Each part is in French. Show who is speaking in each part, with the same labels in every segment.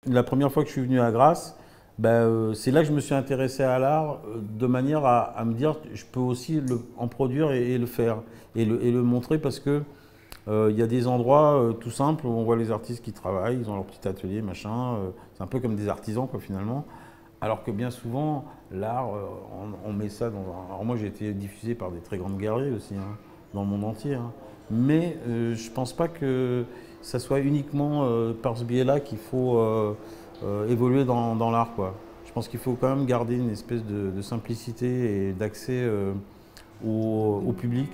Speaker 1: La première fois que je suis venu à Grasse, c'est là que je me suis intéressé à l'art de manière à me dire je peux aussi en produire et le faire et le montrer parce que il y a des endroits tout simples où on voit les artistes qui travaillent, ils ont leur petit atelier, machin. C'est un peu comme des artisans quoi finalement. Alors que bien souvent, l'art, on met ça dans un... Alors moi j'ai été diffusé par des très grandes galeries aussi, hein, dans le monde entier. Hein. Mais je pense pas que ça soit uniquement par ce biais-là qu'il faut évoluer dans l'art, quoi. Je pense qu'il faut quand même garder une espèce de simplicité et d'accès au public.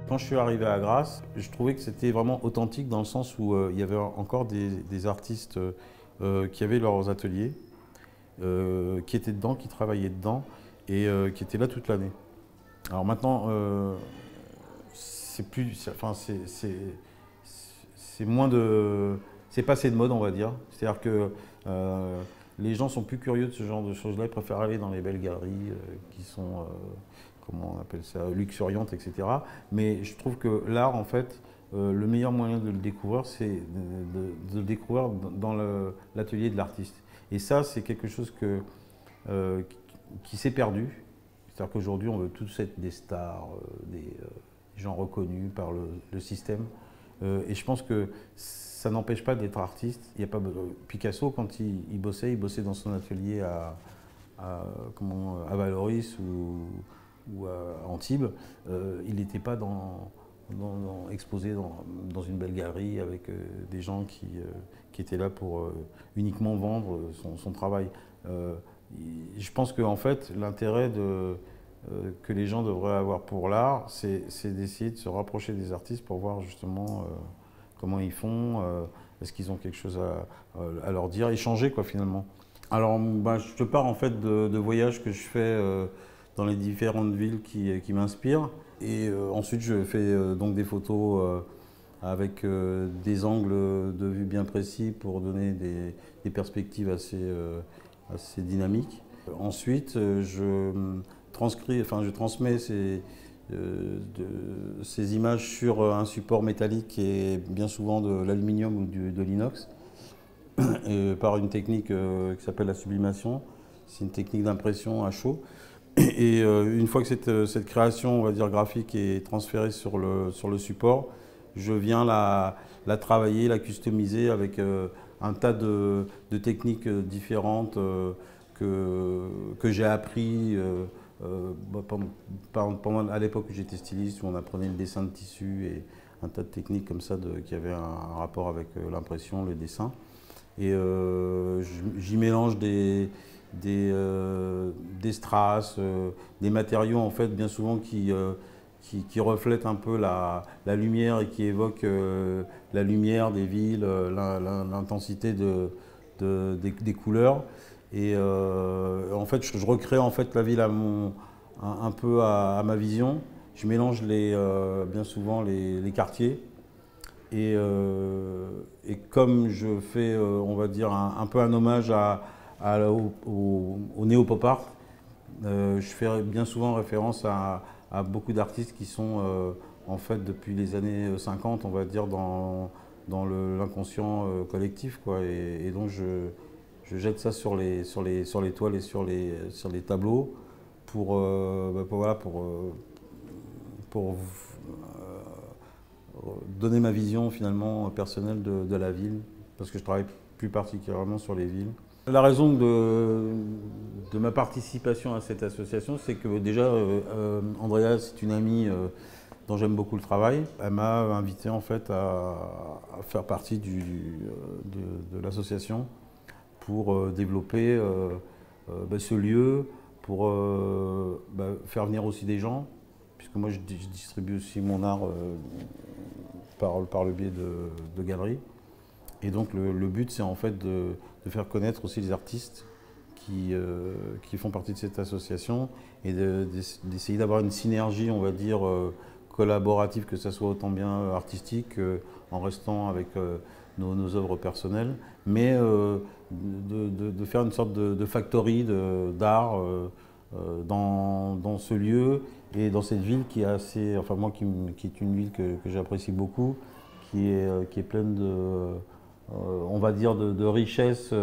Speaker 1: Quand je suis arrivé à Grasse, je trouvais que c'était vraiment authentique dans le sens où il y avait encore des artistes qui avaient leurs ateliers, qui étaient dedans, qui travaillaient dedans et qui étaient là toute l'année. Alors maintenant, c'est plus, enfin c'est moins de, c'est passé de mode on va dire. C'est-à-dire que les gens sont plus curieux de ce genre de choses-là, ils préfèrent aller dans les belles galeries qui sont comment on appelle ça, luxuriantes, etc. Mais je trouve que l'art, en fait, le meilleur moyen de le découvrir, c'est de le découvrir dans l'atelier de l'artiste. Et ça, c'est quelque chose euh, qui s'est perdu. C'est-à-dire qu'aujourd'hui, on veut tous être des stars, des gens reconnus par le système. Et je pense que ça n'empêche pas d'être artiste. Il y a pas, Picasso, quand il bossait dans son atelier à Valoris ou à Antibes, il n'était pas exposé dans une belle galerie avec des gens qui étaient là pour uniquement vendre son travail. Je pense qu'en fait, l'intérêt que les gens devraient avoir pour l'art, c'est d'essayer de se rapprocher des artistes pour voir justement comment ils font, est-ce qu'ils ont quelque chose à leur dire, échanger quoi finalement. Alors je te parle en fait de voyages que je fais dans les différentes villes qui m'inspirent et ensuite je fais donc des photos avec des angles de vue bien précis pour donner des perspectives assez dynamiques. Ensuite, je transmets ces images sur un support métallique qui est bien souvent de l'aluminium ou de l'inox, par une technique qui s'appelle la sublimation. C'est une technique d'impression à chaud. Et une fois que cette création, on va dire graphique, est transférée sur le support, je viens la travailler, la customiser avec un tas de techniques différentes que j'ai appris à l'époque où j'étais styliste, où on apprenait le dessin de tissu et un tas de techniques comme ça qui avaient un rapport avec l'impression, le dessin. Et j'y mélange des strass, des matériaux en fait bien souvent qui reflètent un peu la lumière et qui évoquent la lumière des villes, l'intensité des couleurs. Et en fait, je recrée en fait la ville un peu à ma vision. Je mélange bien souvent les quartiers. Et comme je fais, on va dire, un peu un hommage au néo-pop art, je fais bien souvent référence à beaucoup d'artistes qui sont, en fait, depuis les années 50, on va dire, dans l'inconscient collectif, quoi. Et donc, je jette ça sur les toiles et sur les tableaux voilà, pour donner ma vision finalement personnelle de la ville, parce que je travaille plus particulièrement sur les villes. La raison de ma participation à cette association, c'est que déjà, Andrea, c'est une amie dont j'aime beaucoup le travail. Elle m'a invité en fait à faire partie de l'association pour développer ce lieu, pour faire venir aussi des gens, puisque moi je distribue aussi mon art par le biais de galeries. Et donc le but c'est en fait de faire connaître aussi les artistes qui font partie de cette association et d'essayer d'avoir une synergie, on va dire, collaborative, que ça soit autant bien artistique en restant avec nos œuvres personnelles, mais de faire une sorte de factory d'art dans ce lieu et dans cette ville qui est assez, enfin moi qui est une ville que j'apprécie beaucoup, qui est pleine de, on va dire, de richesses.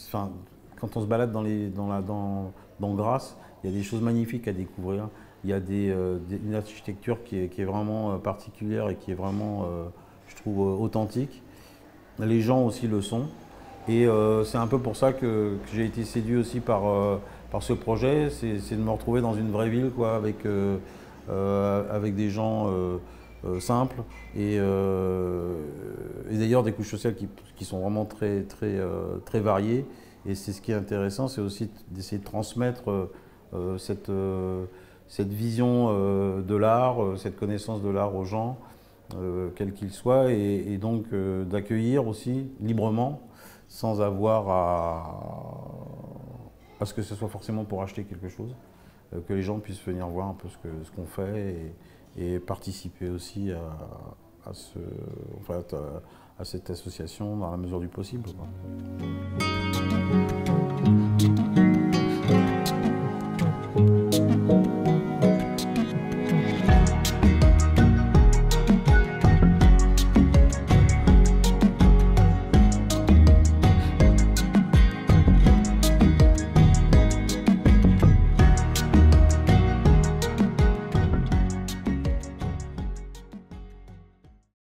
Speaker 1: Enfin, quand on se balade dans Grasse, il y a des choses magnifiques à découvrir. Il y a une architecture qui est vraiment particulière et qui est vraiment, je trouve, authentique. Les gens aussi le sont. Et c'est un peu pour ça que j'ai été séduit aussi par ce projet. C'est de me retrouver dans une vraie ville, quoi, avec des gens simples et d'ailleurs des couches sociales qui sont vraiment très variées. Et c'est ce qui est intéressant, c'est aussi d'essayer de transmettre cette vision de l'art, cette connaissance de l'art aux gens, quel qu'il soit, et donc d'accueillir aussi librement, sans avoir à ce que ce soit forcément pour acheter quelque chose, que les gens puissent venir voir un peu ce qu'on fait et participer aussi à cette association dans la mesure du possible, quoi.